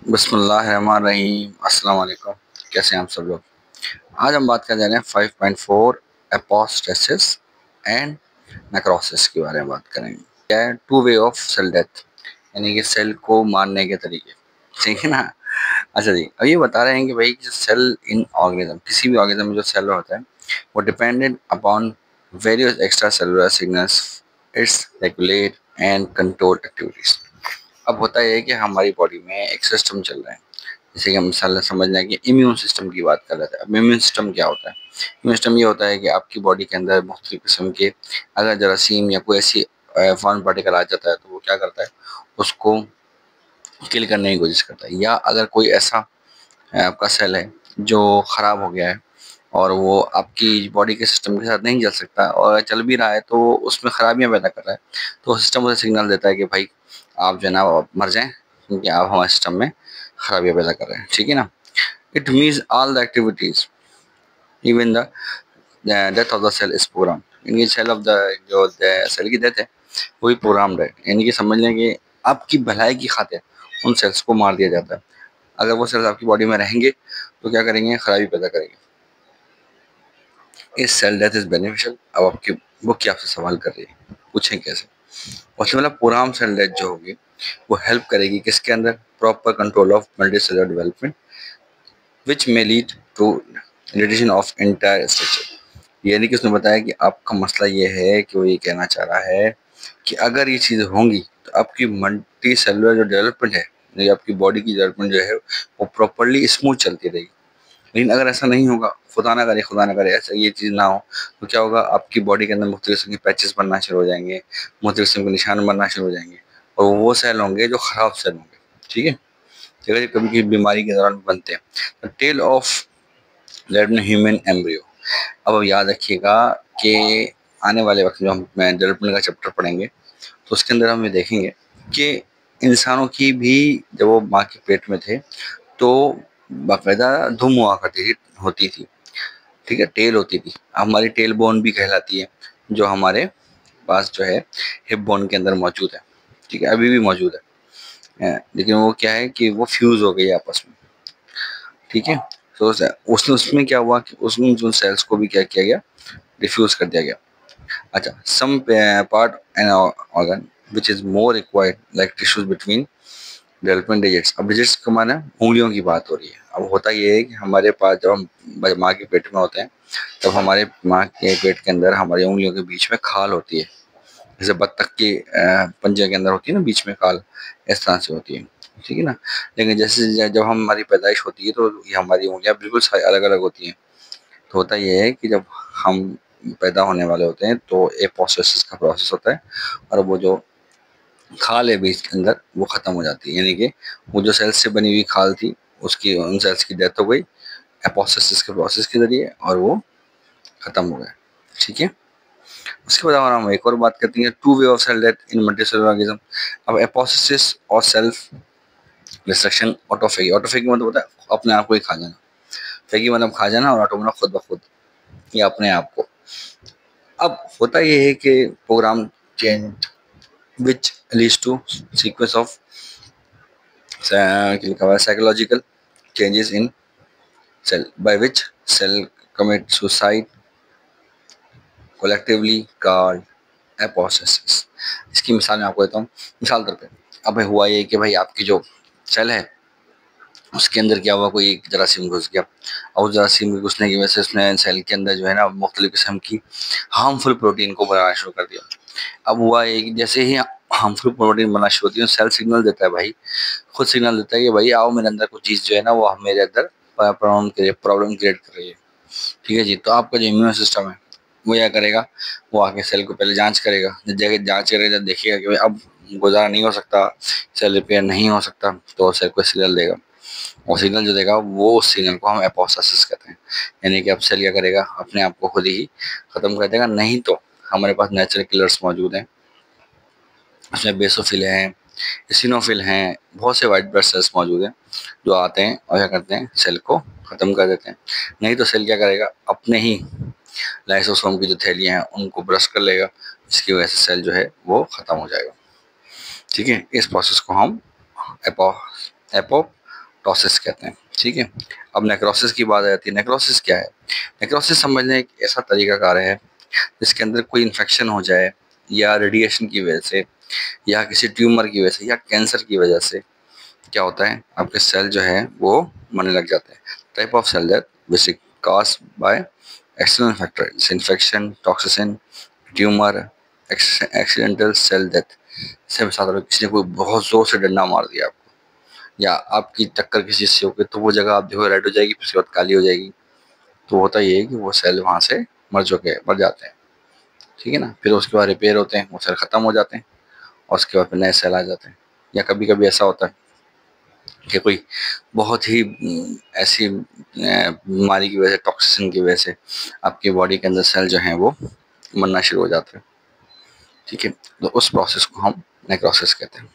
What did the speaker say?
बिस्मिल्लाहिर्रहमानिर्रहीम। अस्सलाम वालेकुम। कैसे हैं आप सब लोग। आज हम बात करने जा रहे हैं 5.4 एपोस्टेसिस एंड नेक्रोसिस के बारे में बात करेंगे। क्या है two way of cell death, यानी कि सेल को मारने के तरीके। ठीक है ना। अच्छा जी, अब ये बता रहे हैं कि भाई सेल इन ऑर्गेनिज्म, किसी भी ऑर्गेनिज्म में जो सेल होता है वो dependent upon various extra cellular signals it's regulate and control activities. अब होता यह है कि हमारी बॉडी में एक सिस्टम चल रहा है, जैसे कि हम मिसाल समझ लें कि इम्यून सिस्टम की बात कर रहे थे। अब इम्यून सिस्टम क्या होता है? इम्यून सिस्टम ये होता है कि आपकी बॉडी के अंदर मुख्तलिफ किस्म के अगर जरासीम या कोई ऐसी फॉरेन पार्टिकल आ जाता है तो वो क्या करता है, उसको किल करने की कोशिश करता है। या अगर कोई ऐसा आपका सेल है जो ख़राब हो गया है और वो आपकी बॉडी के सिस्टम के साथ नहीं चल सकता और चल भी रहा है तो उसमें खराबियां पैदा कर रहा है, तो सिस्टम उसे सिग्नल देता है कि भाई आप जो है ना आप मर जाएं, क्योंकि आप हमारे सिस्टम में खराबियां पैदा कर रहे हैं। ठीक है ना। It means all the activities even the death of the cell is program, यानी सेल ऑफ द जो सेल की डेथ है वही प्रोग्राम्ड है। यानी कि समझ लें कि आपकी भलाई की खातिर उन सेल्स को मार दिया जाता है। अगर वो सेल्स आपकी बॉडी में रहेंगे तो क्या करेंगे, खराबी पैदा करेंगे। इस सेल डेथ इज बेनिफिशियल। अब आपकी बुक की आपसे सवाल कर रही है, पूछें कैसे। उससे मतलब पूरा सेल डेथ जो होगी वो हेल्प करेगी किसके अंदर, proper control of multi cellular development which में lead to reduction of entire structure. यानी कि उसने बताया कि आपका मसला ये है कि वो ये कहना चाह रहा है कि अगर ये चीज़ होंगी तो आपकी मल्टी सेलुलर जो डेवलपमेंट है, यानी आपकी बॉडी की डेवलपमेंट जो है वो प्रॉपरली स्मूथ चलती रहेगी। लेकिन अगर ऐसा नहीं होगा, खुदा ना करे ऐसा ये चीज़ ना हो, तो क्या होगा, आपकी बॉडी के अंदर मुख्तलिफ किस्म के पैचेस बनना शुरू हो जाएंगे, मुख्तलिफ किस्म के निशान बनना शुरू हो जाएंगे और वो सेल होंगे जो ख़राब सेल होंगे। ठीक है। जगह कभी की बीमारी के दौरान बनते हैं। Tail of human embryo. अब याद रखिएगा कि आने वाले वक्त में हम डेवलपमेंट का चैप्टर पढ़ेंगे तो उसके अंदर हम ये देखेंगे कि इंसानों की भी जब वो माँ के पेट में थे तो बाकायदा धुम हुआ करती थी, होती थी। ठीक है, टेल होती थी। हमारी टेल बोन भी कहलाती है, जो हमारे पास जो है हिप बोन के अंदर मौजूद है। ठीक है, अभी भी मौजूद है। लेकिन वो क्या है कि वो फ्यूज हो गई आपस में। ठीक है। तो उसने उसमें क्या हुआ कि उसमें जो सेल्स को भी क्या किया गया, डिफ्यूज कर दिया गया। अच्छा, some part an organ which is more required like tissues between development digits. अब डिजिट्स का माना उंगलियों की बात हो रही है। अब होता ये है कि हमारे पास जब हम माँ के पेट में होते हैं तब हमारे माँ के पेट के अंदर हमारी उंगलियों के बीच में खाल होती है, जैसे बत्तख के पंजे के अंदर होती है ना बीच में खाल, इस तरह से होती है। ठीक है ना। लेकिन जैसे जब हमारी पैदाइश होती है तो ये हमारी उंगलियां बिल्कुल अलग अलग होती हैं। तो होता ये है कि जब हम पैदा होने वाले होते हैं तो एपोप्टोसिस का प्रोसेस होता है और वो जो खाल है बीच के अंदर वो ख़त्म हो जाती है। यानी कि वो जो सेल्स से बनी हुई खाल थी उसकी, उन सेल्स की डेथ हो गई एपोप्टोसिस के प्रोसेस के ज़रिए और वो ख़त्म हो गया। ठीक है। उसके बाद हम एक और बात करते हैं, two way of cell death in multicellular organism. अब एपोप्टोसिस और सेल्फ डिस्ट्रक्शन। ऑटोफेगी, ऑटोफेगी मतलब होता है अपने आप को ही खा जाना। फेगी मतलब खा जाना और ऑटो मतलब खुद ब खुद या अपने आप को। अब होता ये है कि program change which leads to sequence of psychological changes in cell by which cell commit suicide collectively called apoptosis। इसकी मिसाल मैं आपको देता हूँ। मिसाल तौर पे अब हुआ ये कि भाई आपकी जो सेल है उसके अंदर क्या हुआ, कोई एक जरासीम घुस गया और उस जरासीम के घुसने की वजह से उसने सेल के अंदर जो है ना मुख्तलिफ किस्म की हार्मफुल प्रोटीन को बनाना शुरू कर दिया। अब हुआ ये कि जैसे ही हार्मफुल प्रोटीन बनना शुरू होती है सेल सिग्नल देता है, भाई खुद सिग्नल देता है कि भाई आओ मेरे अंदर कुछ चीज़ जो है ना वो मेरे अंदर प्रॉब्लम क्रिएट कर रही है। ठीक है जी। तो आपका जो इम्यून सिस्टम है वो क्या करेगा, वो आके सेल को पहले जांच करेगा। जब जगह जांच करेगा, जब देखेगा कि भाई अब गुजारा नहीं हो सकता, सेल रिपेयर नहीं हो सकता, तो सेल को सिग्नल देगा और सिग्नल जो देगा वो उस सिग्नल को हम एपोप्टोसिस कहते हैं। यानी कि अब सेल क्या करेगा, अपने आप को खुद ही ख़त्म कर देगा। नहीं तो हमारे पास नेचुरल किलर्स मौजूद हैं, उसमें बेसोफिल हैं, इसिनोफिल हैं, बहुत से वाइट ब्लड सेल्स मौजूद हैं जो आते हैं और क्या करते हैं, सेल को ख़त्म कर देते हैं। नहीं तो सेल क्या करेगा, अपने ही लाइसोसोम की जो थैलियाँ हैं उनको ब्रश कर लेगा, जिसकी वजह से सेल जो है वो ख़त्म हो जाएगा। ठीक है। इस प्रोसेस को हम एपो प्रोसेस कहते हैं। ठीक है, अब नेक्रोसिस की बात आ जाती है। नेक्रोसिस क्या है? नेक्रोसिस समझने एक ऐसा तरीकाकार है जिसके अंदर कोई इन्फेक्शन हो जाए, या रेडिएशन की वजह से, या किसी ट्यूमर की वजह से, या कैंसर की वजह से क्या होता है, आपके सेल जो है वो मरने लग जाते हैं। Type of cell death which cause by external factor, infection, toxin, tumour, accidental cell death. से साथ में किसी ने कोई बहुत जोर से डंडा मार दिया आपको, या आपकी टक्कर किसी से हो गई, तो वो जगह आप देखो रेड हो जाएगी, फिर उसके बाद काली हो जाएगी। तो होता ये है कि वो सेल वहाँ से मर जाते हैं। ठीक है ना, फिर उसके बाद रिपेयर होते हैं, वो सेल खत्म हो जाते हैं, और उसके बाद फिर नए सेल आ जाते हैं। या कभी कभी ऐसा होता है कि कोई बहुत ही ऐसी बीमारी की वजह से, टॉक्सिन की वजह से आपकी बॉडी के अंदर सेल जो हैं वो मरना शुरू हो जाते हैं। ठीक है, तो उस प्रोसेस को हम नेक्रोसिस कहते हैं।